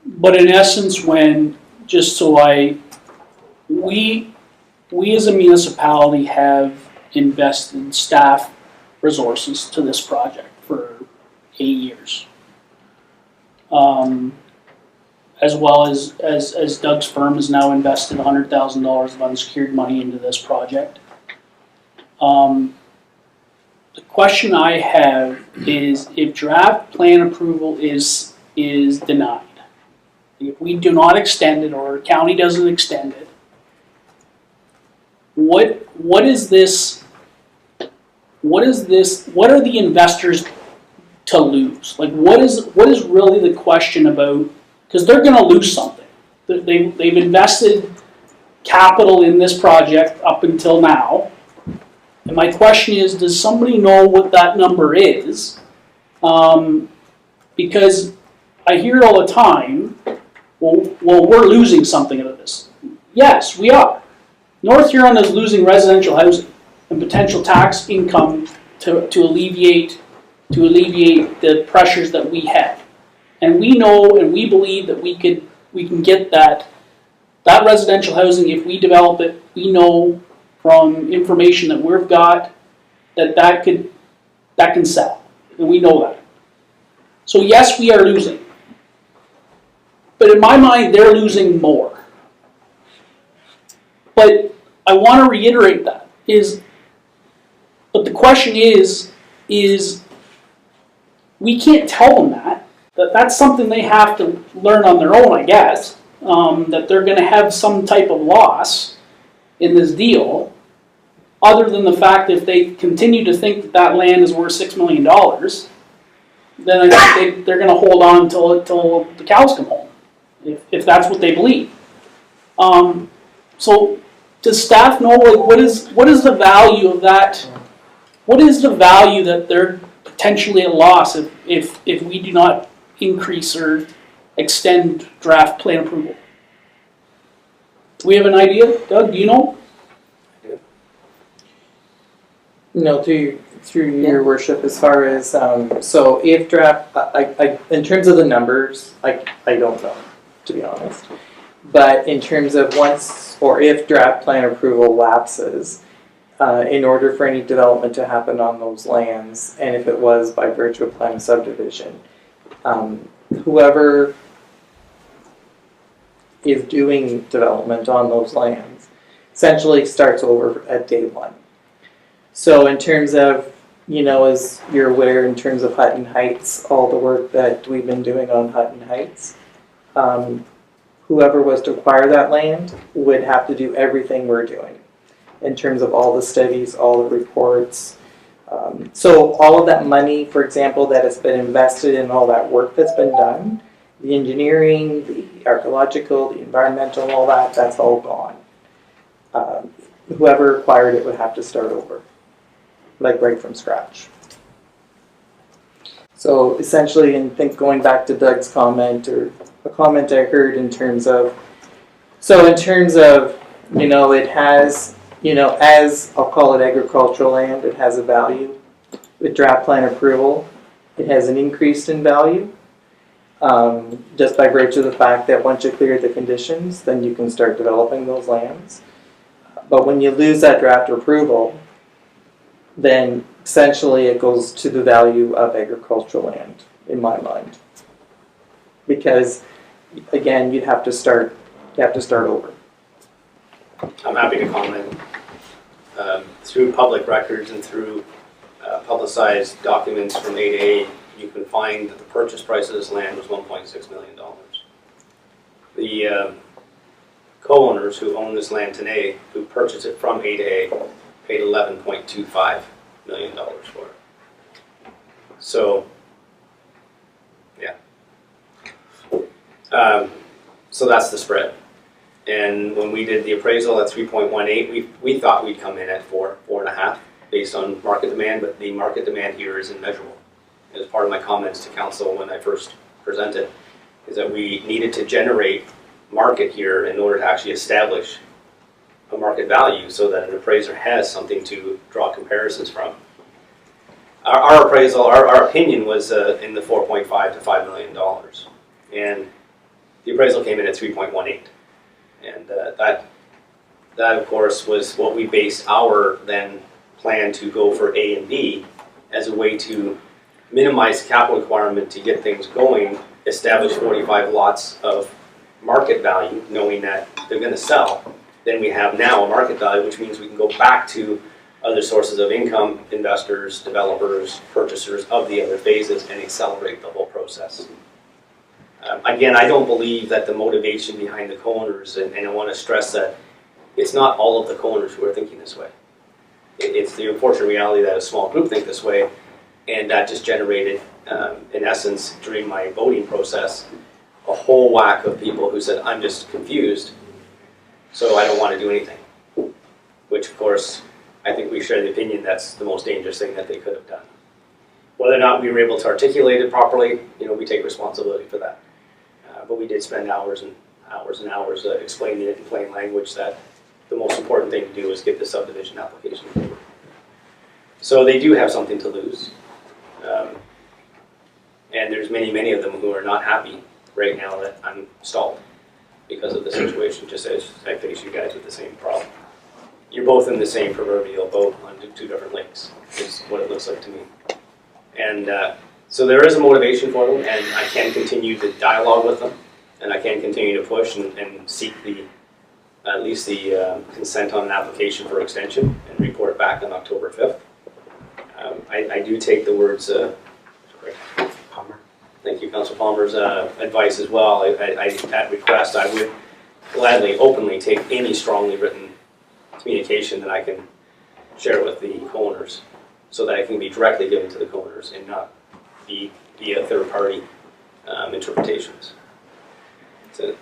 But in essence, we as a municipality have invested staff resources to this project for 8 years. As well as Doug's firm has now invested $100,000 of unsecured money into this project. The question I have is if draft plan approval is denied, if we do not extend it or the county doesn't extend it, what is this? What are the investors to lose? Like what is really the question about? Because they're going to lose something. They've invested capital in this project up until now. And my question is, does somebody know what that number is? Because I hear it all the time, well, we're losing something out of this. Yes, we are. North Huron is losing residential housing and potential tax income to alleviate the pressures that we have. And we know and we believe that we can get that residential housing if we develop it. We know from information that we've got that can sell. And we know that. So yes, we are losing. But in my mind, they're losing more. But I want to reiterate that but the question is we can't tell them that's something they have to learn on their own, I guess, that they're going to have some type of loss in this deal, other than the fact that if they continue to think that land is worth $6 million, then I think they're going to hold on until the cows come home, if that's what they believe. So does staff know, like, what is the value of that? What is the value that they're potentially at loss if we do not increase or extend draft plan approval? Do we have an idea? Doug, do you know? No, through your worship, as far as so if draft, I in terms of the numbers, I don't know, to be honest. But in terms of once or if draft plan approval lapses, in order for any development to happen on those lands, and if it was by virtue of plan of subdivision, whoever is doing development on those lands essentially starts over at day one. So in terms of, as you're aware, in terms of Hutton Heights, all the work that we've been doing on Hutton Heights, whoever was to acquire that land would have to do everything we're doing in terms of all the studies, all the reports. So all of that money, for example, that has been invested in all that work that's been done, the engineering, the archaeological, the environmental, all that's all gone. Whoever acquired it would have to start over, like right from scratch. So essentially, and think going back to Doug's comment, or a comment I heard in terms of, it has, as I'll call it agricultural land, it has a value. With draft plan approval, it has an increase in value, just by virtue of the fact that once you clear the conditions, then you can start developing those lands. But when you lose that draft approval, then essentially it goes to the value of agricultural land, in my mind. Because, again, you have to start over. I'm happy to comment. Through public records and through publicized documents from 8A, you can find that the purchase price of this land was $1.6 million. The co-owners who own this land today, who purchased it from 8A, paid $11.25 million for it. So, yeah. So that's the spread. And when we did the appraisal at 3.18, we thought we'd come in at 4.5 based on market demand, but the market demand here is immeasurable. As part of my comments to council when I first presented, is that we needed to generate market here in order to actually establish a market value so that an appraiser has something to draw comparisons from. Our appraisal, our opinion was in the $4.5 to $5 million. And The appraisal came in at 3.18. And that of course was what we based our then plan to go for A and B as a way to minimize the capital requirement to get things going, establish 45 lots of market value, knowing that they're going to sell. Then we have now a market value, which means we can go back to other sources of income, investors, developers, purchasers of the other phases, and accelerate the whole process. Again, I don't believe that the motivation behind the co-owners, and I want to stress that it's not all of the co-owners who are thinking this way. It's the unfortunate reality that a small group think this way, and that just generated, in essence, during my voting process, a whole whack of people who said, I'm just confused, so I don't want to do anything. Which, of course, I think we share the opinion that's the most dangerous thing that they could have done. Whether or not we were able to articulate it properly, we take responsibility for that. But we did spend hours and hours and hours explaining it in plain language that the most important thing to do is get the subdivision application forward. So they do have something to lose. And there's many of them who are not happy right now that I'm stalled because of the situation, just as I face you guys with the same problem. You're both in the same proverbial boat on two different lakes, is what it looks like to me. And so there is a motivation for them, and I can continue the dialogue with them, and I can continue to push and seek at least the consent on an application for extension and report back on October 5th. I do take the words, Palmer. thank you, Councilor Palmer's advice as well. At request, I would gladly, openly take any strongly written communication that I can share with the co-owners so that it can be directly given to the co-owners and not be via third-party interpretations. That's it.